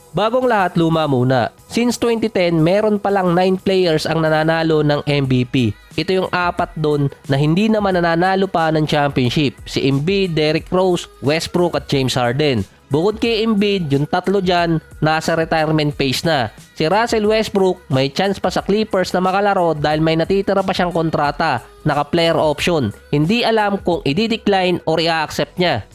Bagong lahat, luma muna. Since 2010, meron palang 9 players ang nananalo ng MVP. Ito yung 4 doon na hindi naman nananalo pa ng championship. Si Embiid, Derrick Rose, Westbrook at James Harden. Bukod kay Embiid, yung 3 dyan, nasa retirement phase na. Si Russell Westbrook, may chance pa sa Clippers na makalaro dahil may natitira pa siyang kontrata, naka-player option. Hindi alam kung i-decline or i-accept niya.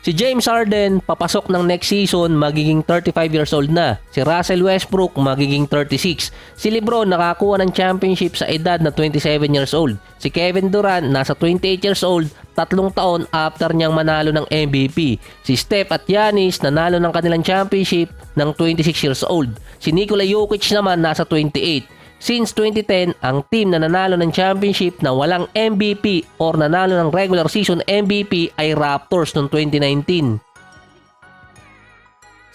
Si James Harden, papasok ng next season, magiging 35 years old na. Si Russell Westbrook, magiging 36. Si LeBron, nakakuha ng championship sa edad na 27 years old. Si Kevin Durant, nasa 28 years old, 3 taon after niyang manalo ng MVP. Si Steph at Giannis, nanalo ng kanilang championship ng 26 years old. Si Nikola Jokic naman, nasa 28. Since 2010, ang team na nanalo ng championship na walang MVP or nanalo ng regular season MVP ay Raptors noong 2019.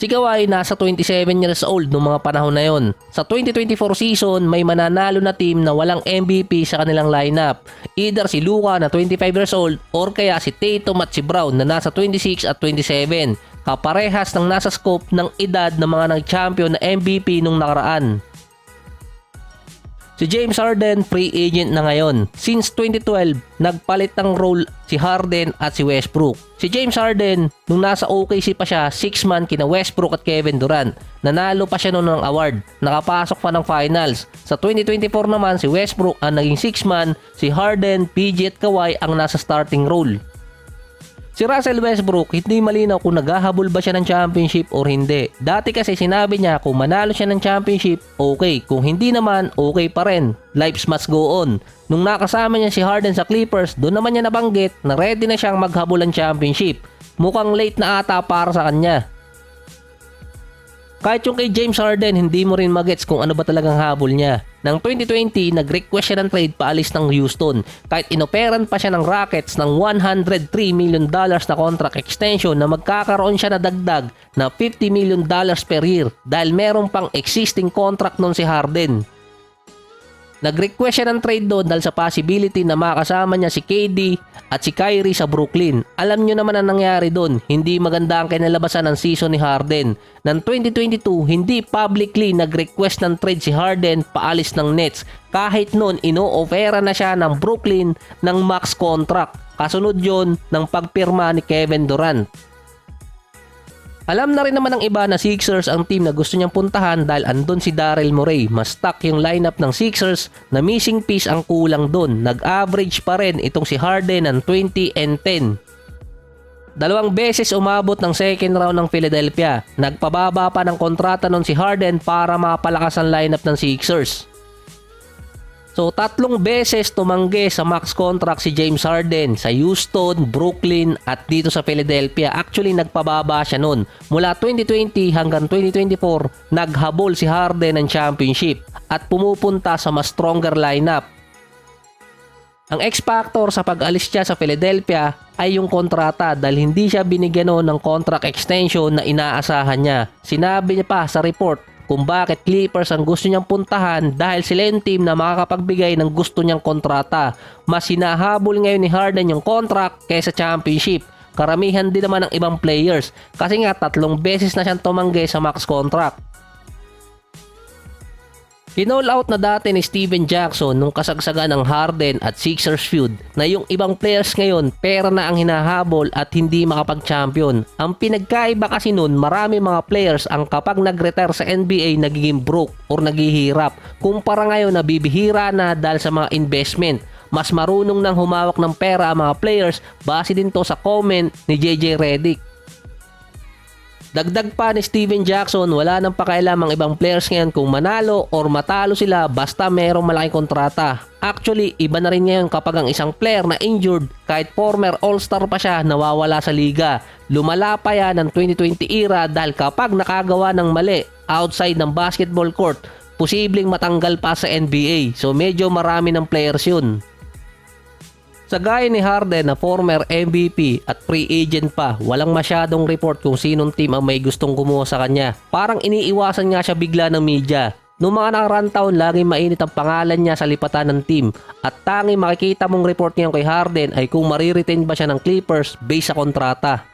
Si Kawhi nasa 27 years old noong mga panahon na yon. Sa 2024 season, may mananalo na team na walang MVP sa kanilang lineup. Either si Luka na 25 years old or kaya si Tatum at si Brown na nasa 26 at 27. Kaparehas ng nasa scope ng edad ng mga nag-champion na MVP nung nakaraan. Si James Harden, free agent na ngayon. Since 2012, nagpalit ng role si Harden at si Westbrook. Si James Harden, nung nasa OKC pa siya, 6-man kina Westbrook at Kevin Durant. Nanalo pa siya noon ng award. Nakapasok pa ng finals. Sa 2024 naman, si Westbrook ang naging 6-man, si Harden, PG at Kawhi ang nasa starting role. Si Russell Westbrook, hindi malinaw kung naghahabol ba siya ng championship or hindi. Dati kasi sinabi niya kung manalo siya ng championship, okay. Kung hindi naman, okay pa rin. Lives must go on. Nung nakasama niya si Harden sa Clippers, doon naman niya nabanggit na ready na siyang maghabol ng championship. Mukhang late na ata para sa kanya. Kahit yung kay James Harden, hindi mo rin magets kung ano ba talagang habol niya. Nang 2020, nag-request siya ng trade paalis ng Houston. Kahit inoperan pa siya ng Rockets ng $103 million na contract extension na magkakaroon siya na dagdag na $50 million per year dahil meron pang existing contract nun si Harden. Nag-request siya ng trade doon dahil sa possibility na makasama niya si KD at si Kyrie sa Brooklyn. Alam nyo naman ang nangyari doon, hindi maganda ang kinalabasan ng season ni Harden. Nang 2022, hindi publicly nag-request ng trade si Harden paalis ng Nets. Kahit noon, ino-offera na siya ng Brooklyn ng max contract. Kasunod yon ng pagpirma ni Kevin Durant. Alam na rin naman ng iba na Sixers ang team na gusto niyang puntahan dahil andun si Daryl Morey. Mas stuck yung lineup ng Sixers na missing piece ang kulang doon. Nag-average pa rin itong si Harden ng 20 and 10. 2 beses umabot ng second round ng Philadelphia. Nagpababa pa ng kontrata nun si Harden para mapalakas ang lineup ng Sixers. So 3 beses tumanggi sa max contract si James Harden sa Houston, Brooklyn at dito sa Philadelphia. Actually nagpababa siya noon. Mula 2020 hanggang 2024, naghabol si Harden ng championship at pumupunta sa mas stronger lineup. Ang X-factor sa pag-alis niya sa Philadelphia ay yung kontrata dahil hindi siya binigyan ng contract extension na inaasahan niya. Sinabi niya pa sa report kung bakit Clippers ang gusto niyang puntahan dahil sila yung team na makakapagbigay ng gusto niyang kontrata. Mas hinahabol ngayon ni Harden yung contract kaysa championship. Karamihan din naman ng ibang players kasi nga 3 beses na siyang tumanggi sa max contract. Kinall out na dati ni Steven Jackson nung kasagsagan ng Harden at Sixers feud na yung ibang players ngayon pera na ang hinahabol at hindi makapag-champion. Ang pinagkaiba kasi nun, marami mga players ang kapag nag-retire sa NBA nagiging broke or naghihirap. Kumpara ngayon na bibihira na dahil sa mga investment. Mas marunong nang humawak ng pera ang mga players base din to sa comment ni JJ Redick. Dagdag pa ni Steven Jackson, wala nang pakialam ang ibang players ngayon kung manalo or matalo sila basta mayroong malaking kontrata. Actually, iba na rin ngayon kapag ang isang player na injured, kahit former all-star pa siya, nawawala sa liga. Lumala pa yan ng 2020 era dahil kapag nakagawa ng mali outside ng basketball court, posibleng matanggal pa sa NBA. So medyo marami ng players yun. Sa gaya ni Harden na former MVP at free agent pa, walang masyadong report kung sinong team ang may gustong kumuha sa kanya. Parang iniiwasan nga siya bigla ng media. Noong mga nakaraan taon, laging mainit ang pangalan niya sa lipatan ng team. At tanging makikita mong report niya kay Harden ay kung mariretain ba siya ng Clippers based sa kontrata.